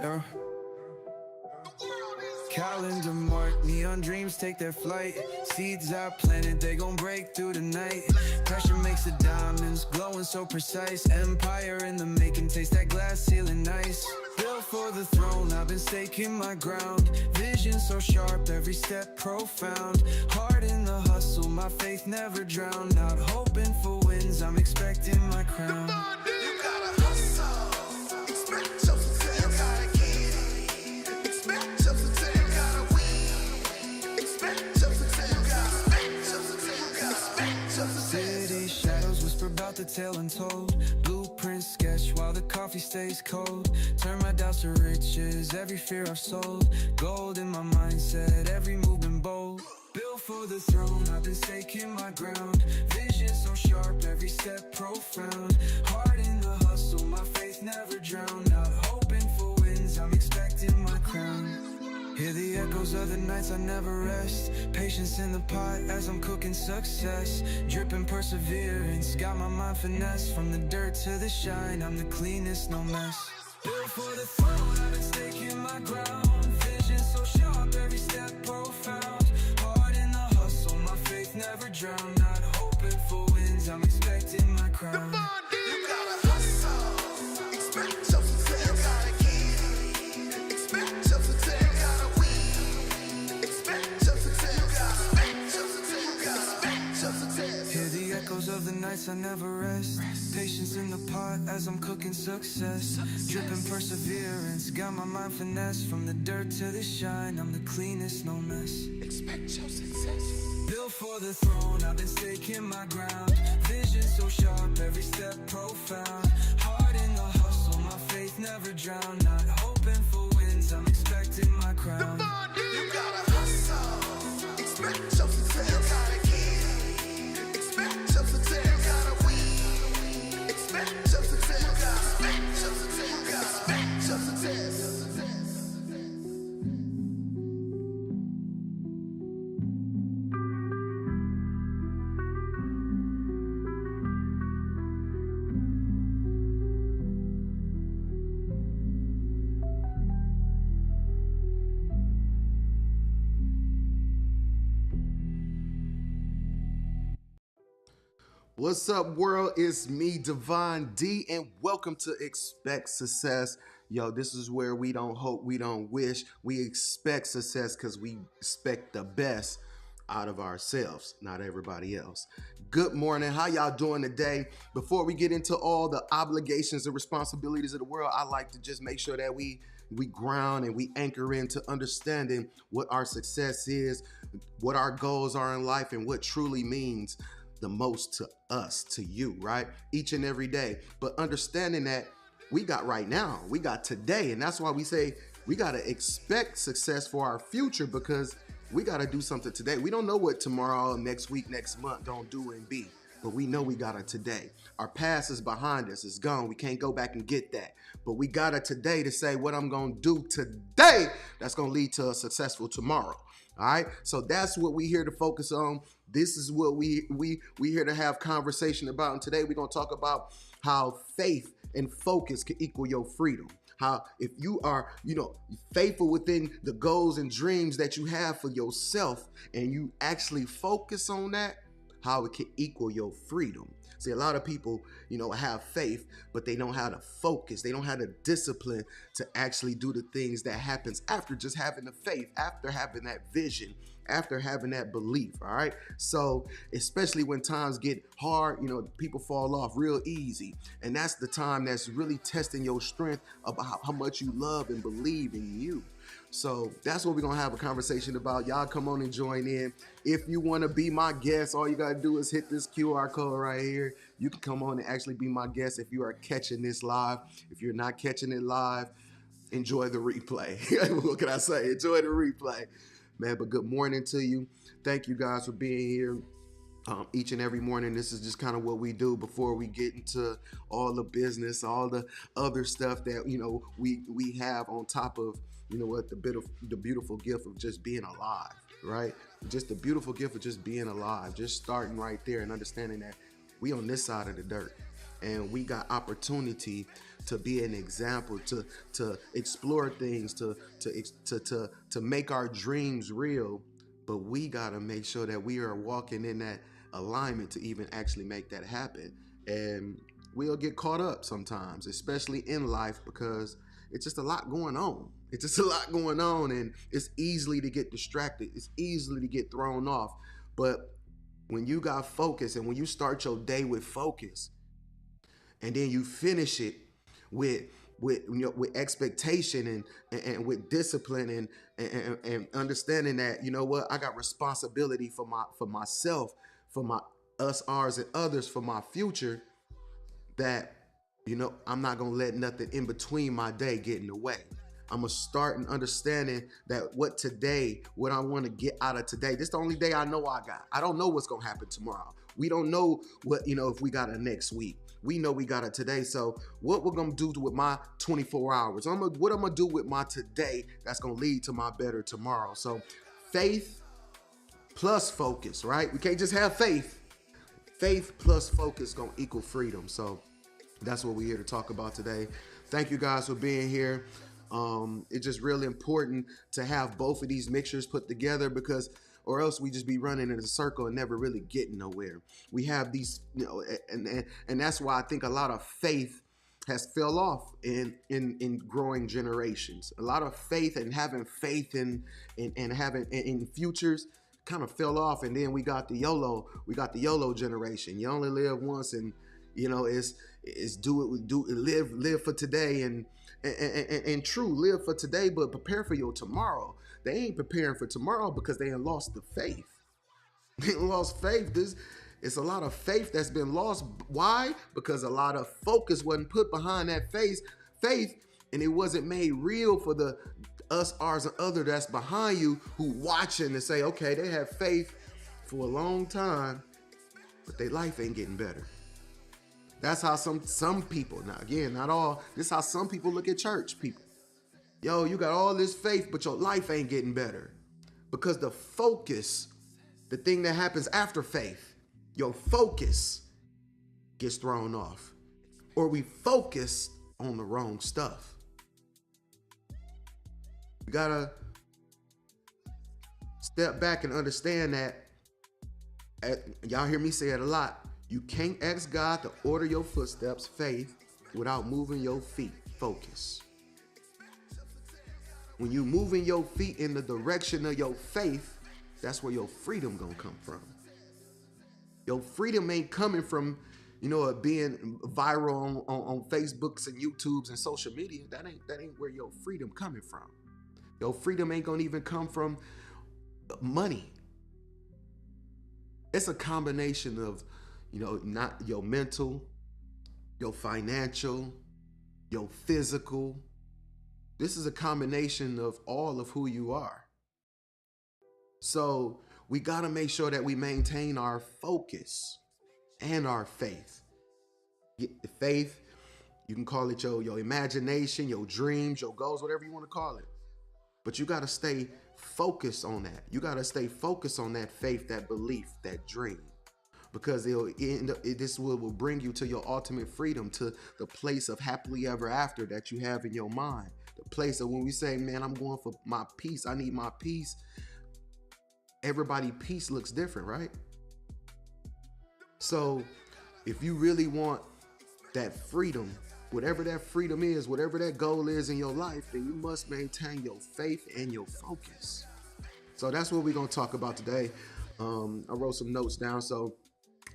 Yeah. Calendar mark, neon dreams take their flight. Seeds I planted, they gon' break through the night. Pressure makes the diamonds glowing so precise. Empire in the making, taste that glass ceiling nice. Built for the throne, I've been staking my ground. Vision so sharp, every step profound. Heart in the hustle, my faith never drowned. Not hoping for wins, I'm expecting my crown. City shadows whisper about the tale untold. Blueprint sketch while the coffee stays cold. Turn my doubts to riches, every fear I've sold. Gold in my mindset, every movement bold. Built for the throne, I've been staking my ground. Vision so sharp, every step profound. Heart in the hustle, my faith never drowned. Not hoping for wins, I'm expecting my crown. Hear the echoes of the nights I never rest. Patience in the pot as I'm cooking success. Dripping perseverance, got my mind finesse. From the dirt to the shine, I'm the cleanest, no mess. Built for the throne, I've been staking my ground. Vision so sharp, every step profound. Heart in the hustle, my faith never drowned. Not hoping for wins, I'm expecting my crown. Of the nights I never rest. Patience in the pot as I'm cooking success. Dripping perseverance, got my mind finesse. From the dirt to the shine, I'm the cleanest, no mess. Expect your success. Built for the throne, I've been staking my ground. Vision so sharp, every step profound. Heart in the hustle, my faith never drowned. Not hoping for wins, I'm expecting my crown. You gotta hustle, expect your success. You gotta What's up, world? It's me, Divine D, and welcome to Expect Success. Yo, this is where we don't hope, we don't wish. We expect success because we expect the best out of ourselves, not everybody else. Good morning. How y'all doing today? Before we get into all the obligations and responsibilities of the world, I like to just make sure that we ground and we anchor into understanding what our success is, what our goals are in life, and what truly means the most to us, to you, right? Each and every day. But understanding that we got right now, we got today. And that's why we say we got to expect success for our future, because we got to do something today. We don't know what tomorrow, next week, next month gonna do and be, but we know we got it today. Our past is behind us, it's gone. We can't go back and get that. But we got it today to say what I'm gonna do today that's gonna lead to a successful tomorrow. All right, so that's what we here to focus on. This is what we here to have conversation about. And today we're gonna talk about how faith and focus can equal your freedom. How if you are, faithful within the goals and dreams that you have for yourself, and you actually focus on that, how it can equal your freedom. See, a lot of people, have faith, but they don't know how to focus. They don't have the discipline to actually do the things that happens after just having the faith, after having that vision, after having that belief, all right? So especially when times get hard, people fall off real easy. And that's the time that's really testing your strength about how much you love and believe in you. So that's what we're going to have a conversation about. Y'all come on and join in. If you want to be my guest, all you got to do is hit this QR code right here. You can come on and actually be my guest if you are catching this live. If you're not catching it live, enjoy the replay. What can I say? Enjoy the replay. Man, but good morning to you. Thank you guys for being here. Each and every morning, this is just kind of what we do before we get into all the business, all the other stuff that, we have on top of, the beautiful gift of just being alive, right? Just the beautiful gift of just being alive, just starting right there and understanding that we on this side of the dirt. and we got opportunity to be an example, to explore things, to make our dreams real. But we got to make sure that we are walking in that alignment to even actually make that happen. And we'll get caught up sometimes, especially in life, because it's just a lot going on. It's just a lot going on, and it's easily to get distracted. It's easily to get thrown off. But when you got focus, and when you start your day with focus, and then you finish it with with expectation and with discipline and understanding that, you know what, I got responsibility for myself, for my us, ours, and others, for my future, that, you know, I'm not gonna let nothing in between my day get in the way. I'm gonna start and understanding that what I want to get out of today. This is the only day I know I got. I don't know what's gonna happen tomorrow. We don't know what, you know, if we got a next week. We know we got it today. So what we're gonna do with my 24 hours? What I'm gonna do with my today that's gonna lead to my better tomorrow. So faith plus focus, right? We can't just have faith. Faith plus focus gonna equal freedom. So that's what we're here to talk about today. Thank you guys for being here. It's just really important to have both of these mixtures put together, because or else we just be running in a circle and never really getting nowhere. We have these, you know, and that's why I think a lot of faith has fell off in growing generations. A lot of faith and having faith in having in futures kind of fell off, and then we got the YOLO generation. You only live once, and you know, it's live for today, and true, live for today, but prepare for your tomorrow. They ain't preparing for tomorrow because they ain't lost the faith. They lost faith. It's a lot of faith that's been lost. Why? Because a lot of focus wasn't put behind that faith, and it wasn't made real for the us, ours, and other that's behind you, who watching and say, okay, they have faith for a long time, but their life ain't getting better. That's how some people, now again, not all, this is how some people look at church people. Yo, you got all this faith, but your life ain't getting better. Because the focus, the thing that happens after faith, your focus gets thrown off. Or we focus on the wrong stuff. We gotta step back and understand that, y'all hear me say it a lot, you can't ask God to order your footsteps, faith, without moving your feet, focus. When you moving your feet in the direction of your faith, that's where your freedom gonna come from. Your freedom ain't coming from, you know, being viral on Facebooks and YouTubes and social media. That ain't where your freedom coming from. Your freedom ain't gonna even come from money. It's a combination of, you know, not your mental, your financial, your physical. This is a combination of all of who you are. So we got to make sure that we maintain our focus and our faith. The faith, you can call it your imagination, your dreams, your goals, whatever you want to call it. But you got to stay focused on that. You got to stay focused on that faith, that belief, that dream. Because this will bring you to your ultimate freedom, to the place of happily ever after that you have in your mind. The place of when we say, man, I'm going for my peace, I need my peace. Everybody's peace looks different, right? So if you really want that freedom, whatever that freedom is, whatever that goal is in your life, then you must maintain your faith and your focus. So that's what we're going to talk about today. I wrote some notes down, so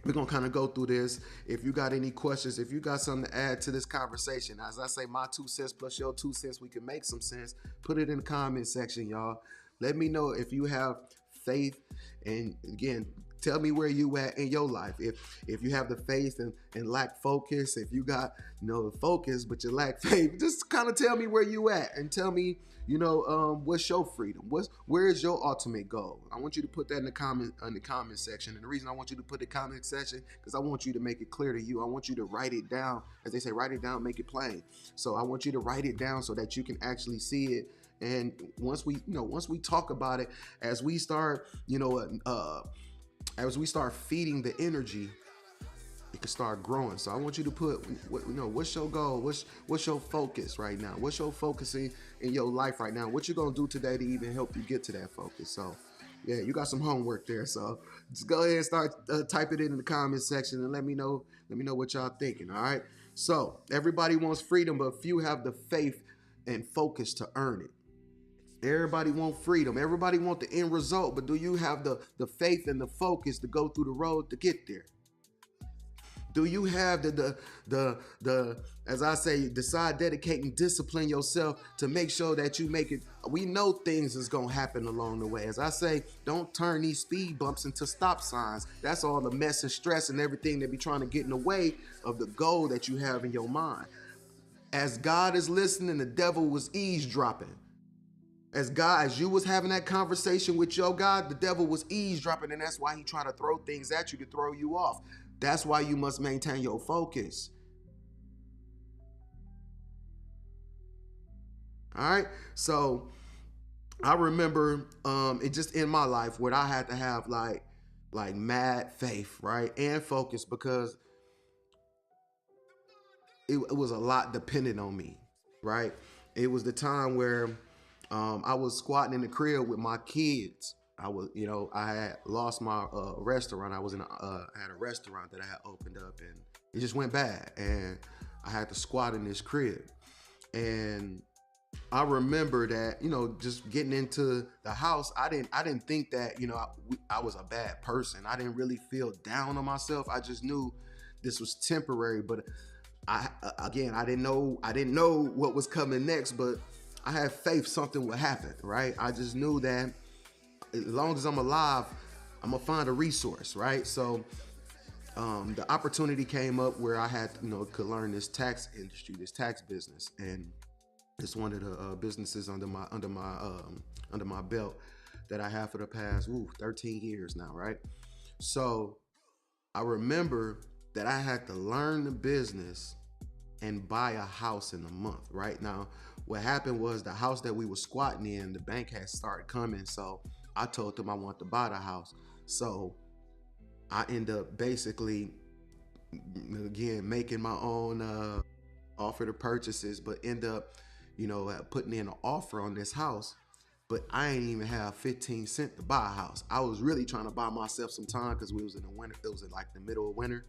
we're going to kind of go through this. If you got any questions, if you got something to add to this conversation, as I say, my 2 cents plus your 2 cents, we can make some sense. Put it in the comment section, y'all. Let me know if you have faith, and again, tell me where you at in your life. If you have the faith and lack focus, if you got, you know, the focus but you lack faith, just kind of tell me where you at, and tell me, you know, what's your freedom? Where is your ultimate goal? I want you to put that in the comment section. And the reason I want you to put the comment section, because I want you to make it clear to you. I want you to write it down. As they say, write it down, make it plain. So I want you to write it down so that you can actually see it. And once we talk about it, as we start, as we start feeding the energy, it start growing. So I want you to put, what's your goal? What's your focus right now? What's your focus in your life right now? What you gonna do today to even help you get to that focus? So yeah, you got some homework there. So just go ahead and start type it in the comment section and let me know what y'all thinking. All right. So everybody wants freedom, but few have the faith and focus to earn it. Everybody want freedom. Everybody want the end result, but do you have the faith and the focus to go through the road to get there? Do you have the as I say, decide, dedicate, and discipline yourself to make sure that you make it? We know things is gonna happen along the way. As I say, don't turn these speed bumps into stop signs. That's all the mess and stress and everything that be trying to get in the way of the goal that you have in your mind. As God is listening, the devil was eavesdropping. As you was having that conversation with your God, the devil was eavesdropping, and that's why he trying to throw things at you to throw you off. That's why you must maintain your focus. All right. So I remember it just in my life where I had to have like mad faith, right? And focus, because it was a lot dependent on me, right? It was the time where I was squatting in the crib with my kids. I had lost my restaurant. I had a restaurant that I had opened up, and it just went bad, and I had to squat in this crib. And I remember that, just getting into the house, I didn't think that, I was a bad person. I didn't really feel down on myself. I just knew this was temporary, but I didn't know what was coming next, but I had faith something would happen, right? I just knew that as long as I'm alive, I'm gonna find a resource, right? So the opportunity came up where I had, could learn this tax industry, this tax business, and it's one of the businesses under my belt that I have for the past 13 years now, right? So I remember that I had to learn the business and buy a house in a month. Right now, what happened was the house that we were squatting in, the bank had started coming, so I told them I want to buy the house. So I end up basically, again, making my own offer to purchases, but end up, putting in an offer on this house. But I ain't even have 15 cents to buy a house. I was really trying to buy myself some time because we was in the winter. It was in like the middle of winter,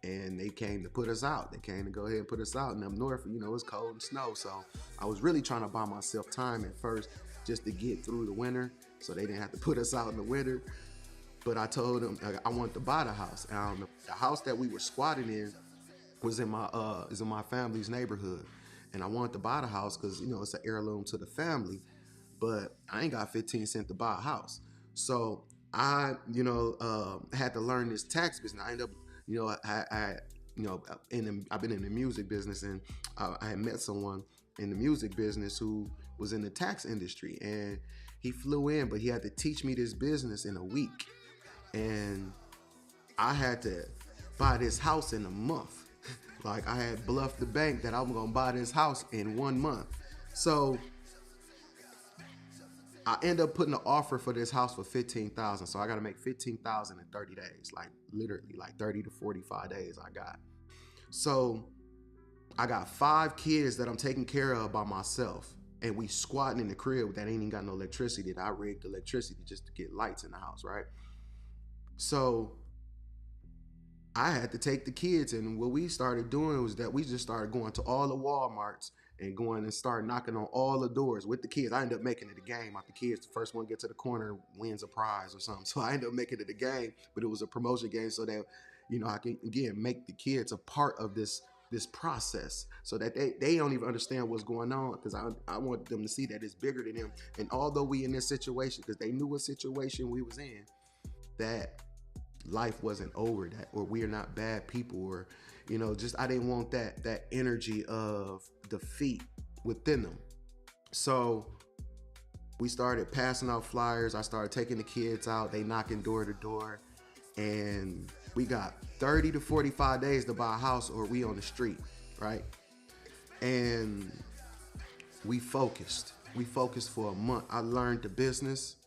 and they came to put us out. They came to go ahead and put us out. And up north, it's cold and snow. So I was really trying to buy myself time at first just to get through the winter so they didn't have to put us out in the winter. But I told them I wanted to buy the house. The house that we were squatting in was in my family's neighborhood. And I wanted to buy the house because, it's an heirloom to the family. But I ain't got 15 cents to buy a house. So I, had to learn this tax business. I ended up, I've been in the music business, and I had met someone in the music business who was in the tax industry, and he flew in, but he had to teach me this business in a week. And I had to buy this house in a month. Like I had bluffed the bank that I'm gonna buy this house in 1 month. So I end up putting an offer for this house for $15,000. So I got to make $15,000 in 30 days, like literally like 30 to 45 days I got. So I got 5 kids that I'm taking care of by myself. And we squatting in the crib that ain't even got no electricity. That I rigged electricity just to get lights in the house, right? So I had to take the kids, and what we started doing was that we just started going to all the Walmarts and going and start knocking on all the doors with the kids. I ended up making it a game. Like the kids, the first one to get to the corner wins a prize or something. So I ended up making it a game, but it was a promotion game so that, I can, again, make the kids a part of this process so that they don't even understand what's going on, because I want them to see that it's bigger than them. And although we in this situation, because they knew what situation we was in, that life wasn't over, that, or we are not bad people, or just I didn't want that energy of defeat within them. So we started passing out flyers. I started taking the kids out. They knocking door to door, and we got 30 to 45 days to buy a house, or we on the street, right? And we focused for a month. I learned the business.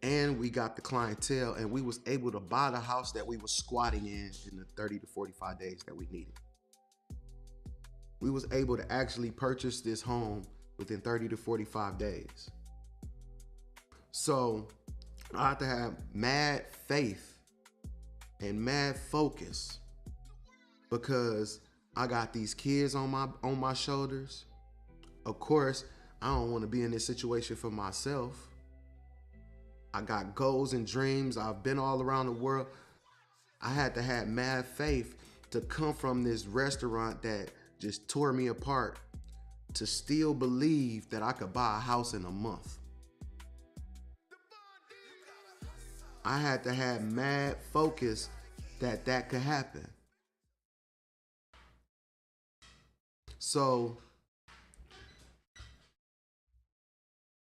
and we got the clientele, and we was able to buy the house that we was squatting in the 30 to 45 days that we needed. We was able to actually purchase this home within 30 to 45 days. So I have to have mad faith and mad focus, because I got these kids on my shoulders. Of course, I don't want to be in this situation for myself. I got goals and dreams. I've been all around the world. I had to have mad faith to come from this restaurant that just tore me apart to still believe that I could buy a house in a month. I had to have mad focus that could happen. So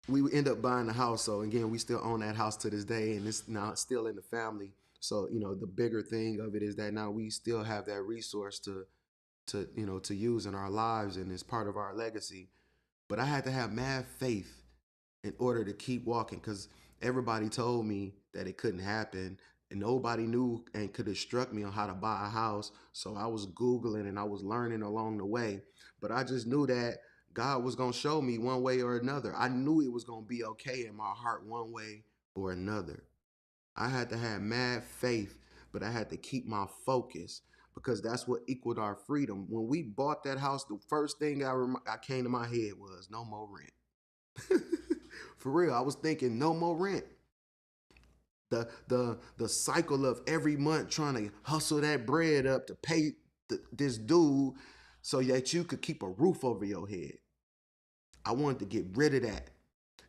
we end up buying the house. So again, we still own that house to this day, and it's now still in the family. So, the bigger thing of it is that now we still have that resource to use in our lives, and it's part of our legacy. But I had to have mad faith in order to keep walking, because everybody told me that it couldn't happen, and nobody knew and could instruct me on how to buy a house. So I was Googling and I was learning along the way, but I just knew that God was going to show me one way or another. I knew it was going to be okay in my heart one way or another. I had to have mad faith, but I had to keep my focus, because that's what equaled our freedom. When we bought that house, the first thing I came to my head was no more rent. For real, I was thinking no more rent. The cycle of every month trying to hustle that bread up to pay this dude so that you could keep a roof over your head. I wanted to get rid of that.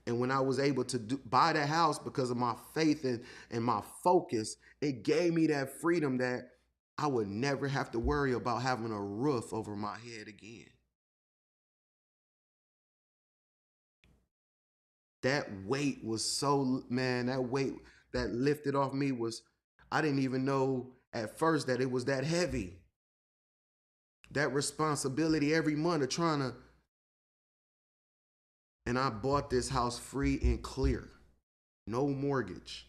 And when I was able to buy that house because of my faith and my focus, it gave me that freedom that I would never have to worry about having a roof over my head again. That weight was that weight that lifted off me was, I didn't even know at first that it was that heavy. That responsibility every month of trying to, and I bought this house free and clear, no mortgage,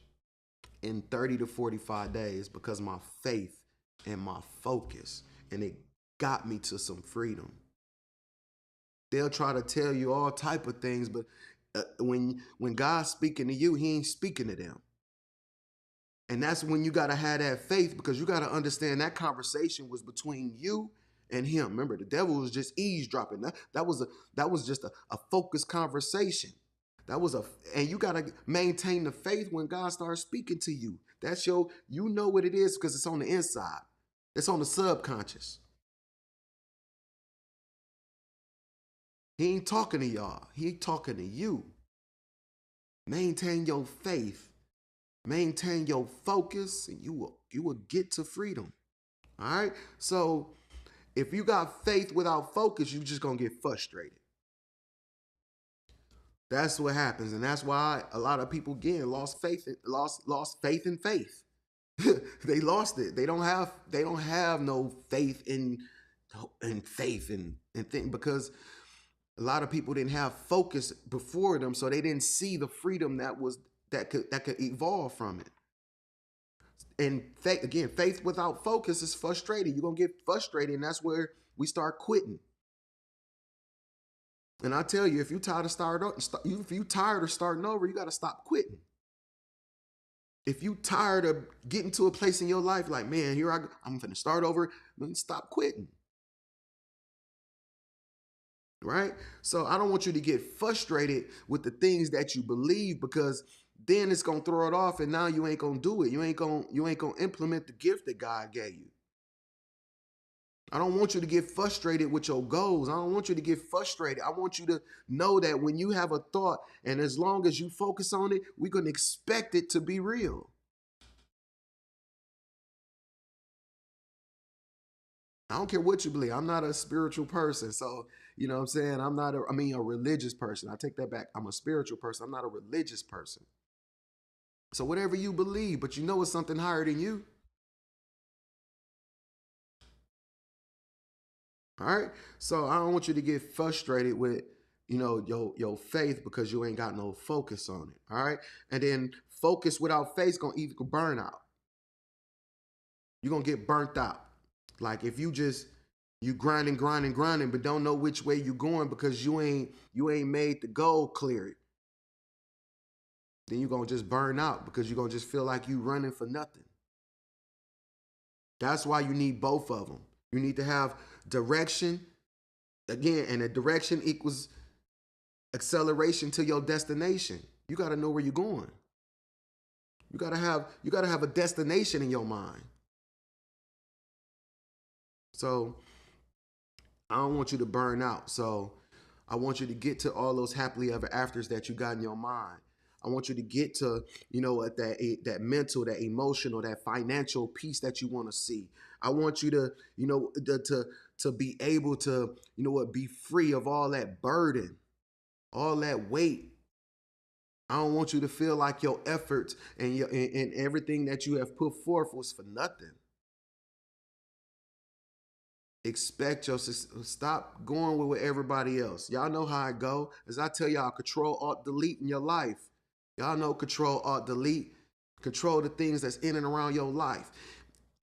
in 30 to 45 days because of my faith and my focus, and it got me to some freedom. They'll try to tell you all type of things, but when God's speaking to you, he ain't speaking to them. And that's when you got to have that faith, because you got to understand that conversation was between you and him. Remember, the devil was just eavesdropping. That was just a focused conversation. And you got to maintain the faith when God starts speaking to you. That's you know what it is, because it's on the inside. It's on the subconscious. He ain't talking to y'all. He ain't talking to you. Maintain your faith. Maintain your focus, and you will get to freedom. All right? So if you got faith without focus, you're just going to get frustrated. That's what happens. And that's why a lot of people, again, lost faith in faith. They lost it. They don't have no faith in faith and thing, because a lot of people didn't have focus before them, so they didn't see the freedom that could evolve from it. And faith without focus is frustrating. You're gonna get frustrated, and that's where we start quitting. And I tell you, if you're tired of starting over, you got to stop quitting. If you tired of getting to a place in your life like, man, here I'm gonna start over, then stop quitting. Right? So I don't want you to get frustrated with the things that you believe, because then it's gonna throw it off, and now you ain't gonna do it. You ain't gonna implement the gift that God gave you. I don't want you to get frustrated with your goals. I don't want you to get frustrated. I want you to know that when you have a thought, and as long as you focus on it, we're gonna expect it to be real. I don't care what you believe. I'm not a spiritual person. So, you know what I'm saying? I'm not a religious person. I take that back. I'm a spiritual person. I'm not a religious person. So whatever you believe, but you know it's something higher than you. All right. So I don't want you to get frustrated with, your faith, because you ain't got no focus on it. All right. And then Focus without faith gonna equal burnout. You're gonna get burnt out. Like if you grinding, grinding, grinding, but don't know which way you going because you ain't made the goal clear. Then you're gonna just burn out because you're gonna just feel like you running for nothing. That's why you need both of them. You need to have direction again, and a direction equals acceleration to your destination. You got to know where you're going. You got to have a destination in your mind. So I don't want you to burn out. So I want you to get to all those happily ever afters that you got in your mind. I want you to get to, that mental, that emotional, that financial peace that you want to see. I want you to, to be able to, be free of all that burden, all that weight. I don't want you to feel like your efforts and everything that you have put forth was for nothing. Expect your stop going with everybody else. Y'all know how I go. As I tell y'all, control, alt, delete in your life. Y'all know control, alt, delete. Control the things that's in and around your life.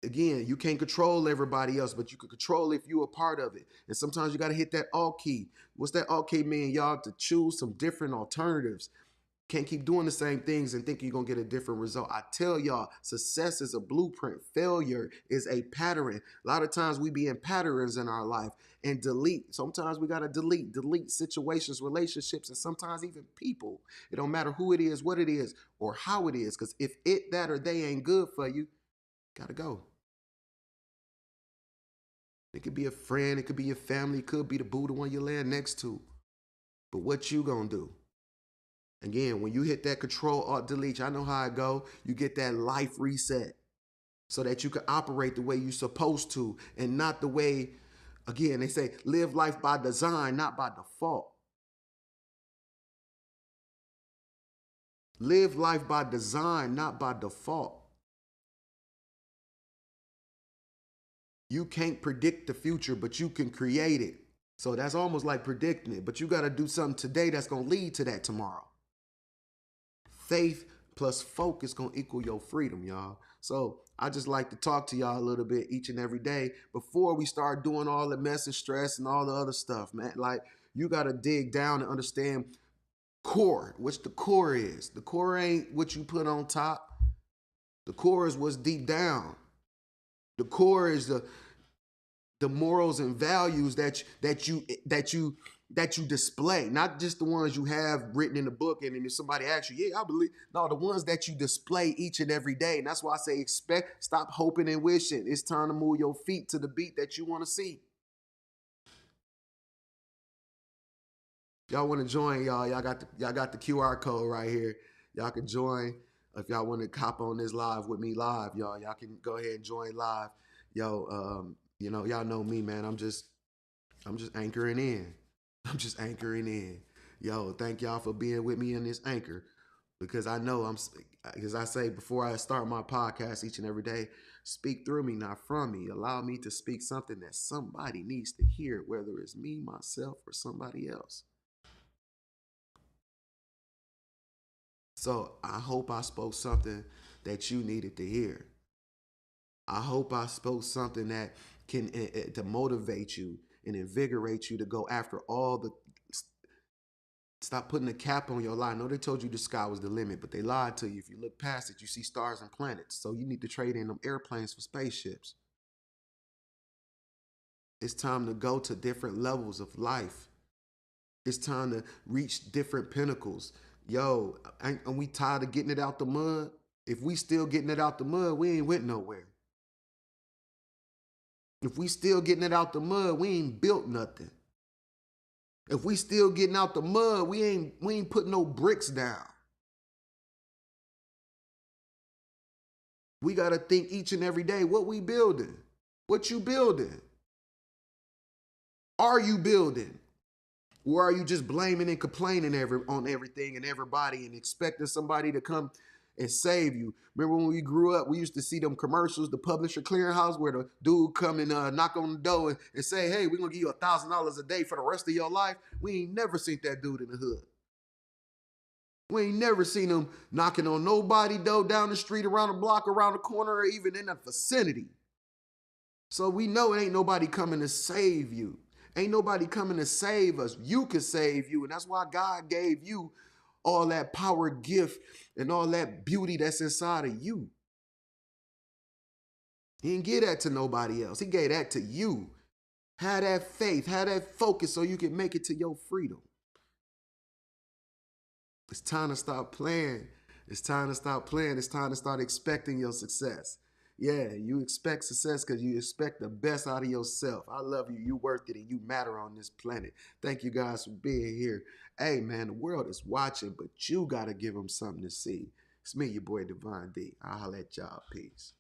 Again, you can't control everybody else, but you can control if you're a part of it. And sometimes you got to hit that alt key. What's that alt key mean? Y'all to choose some different alternatives. Can't keep doing the same things and think you're going to get a different result. I tell y'all, success is a blueprint. Failure is a pattern. A lot of times we be in patterns in our life and delete. Sometimes we got to delete situations, relationships, and sometimes even people. It don't matter who it is, what it is, or how it is. Because if it, that, or they ain't good for you, got to go. It could be a friend. It could be your family. It could be the boo, the one you're laying next to. But what you going to do? Again, when you hit that control, alt, delete, I know how I go. You get that life reset so that you can operate the way you're supposed to and not the way, again, they say live life by design, not by default. Live life by design, not by default. You can't predict the future, but you can create it. So that's almost like predicting it, but you got to do something today that's going to lead to that tomorrow. Faith plus focus gonna equal your freedom, y'all. So I just like to talk to y'all a little bit each and every day before we start doing all the mess and stress and all the other stuff, man. Like you gotta dig down and understand core, which the core is. The core ain't what you put on top. The core is what's deep down. The core is the morals and values that you display, not just the ones you have written in the book. And then if somebody asks you, yeah, I believe, no, the ones that you display each and every day. And that's why I say stop hoping and wishing. It's time to move your feet to the beat that you want to see. Y'all want to join, y'all got the QR code right here. Y'all can join if y'all want to hop on this live with me live, y'all can go ahead and join live. Y'all know me, man. I'm just anchoring in. I'm just anchoring in. Yo, thank y'all for being with me in this anchor, because I know as I say before I start my podcast each and every day, speak through me, not from me. Allow me to speak something that somebody needs to hear, whether it's me, myself, or somebody else. So I hope I spoke something that you needed to hear. I hope I spoke something that can to motivate you and invigorate you to go after all the. Stop putting a cap on your life. I know they told you the sky was the limit, but they lied to you. If you look past it, you see stars and planets. So you need to trade in them airplanes for spaceships. It's time to go to different levels of life. It's time to reach different pinnacles. Yo, are we tired of getting it out the mud? If we still getting it out the mud, we ain't went nowhere. If we still getting it out the mud, we ain't built nothing. If we still getting out the mud, we ain't putting no bricks down. We got to think each and every day, what we building? What you building? Are you building? Or are you just blaming and complaining on everything and everybody and expecting somebody to come and save you? Remember when we grew up, we used to see them commercials, the publisher clearinghouse, where the dude come and knock on the door and say, hey, we're going to give you $1,000 a day for the rest of your life. We ain't never seen that dude in the hood. We ain't never seen them knocking on nobody door down the street, around the block, around the corner, or even in the vicinity. So we know it ain't nobody coming to save you. Ain't nobody coming to save us. You can save you. And that's why God gave you all that power, gift, and all that beauty that's inside of you. He didn't give that to nobody else. He gave that to you. Have that faith, have that focus so you can make it to your freedom. It's time to stop playing. It's time to stop playing. It's time to start expecting your success. Yeah, you expect success because you expect the best out of yourself. I love you. You worth it and you matter on this planet. Thank you guys for being here. Hey, man, the world is watching, but you got to give them something to see. It's me, your boy, Divine D. I'll holla at y'all. Peace.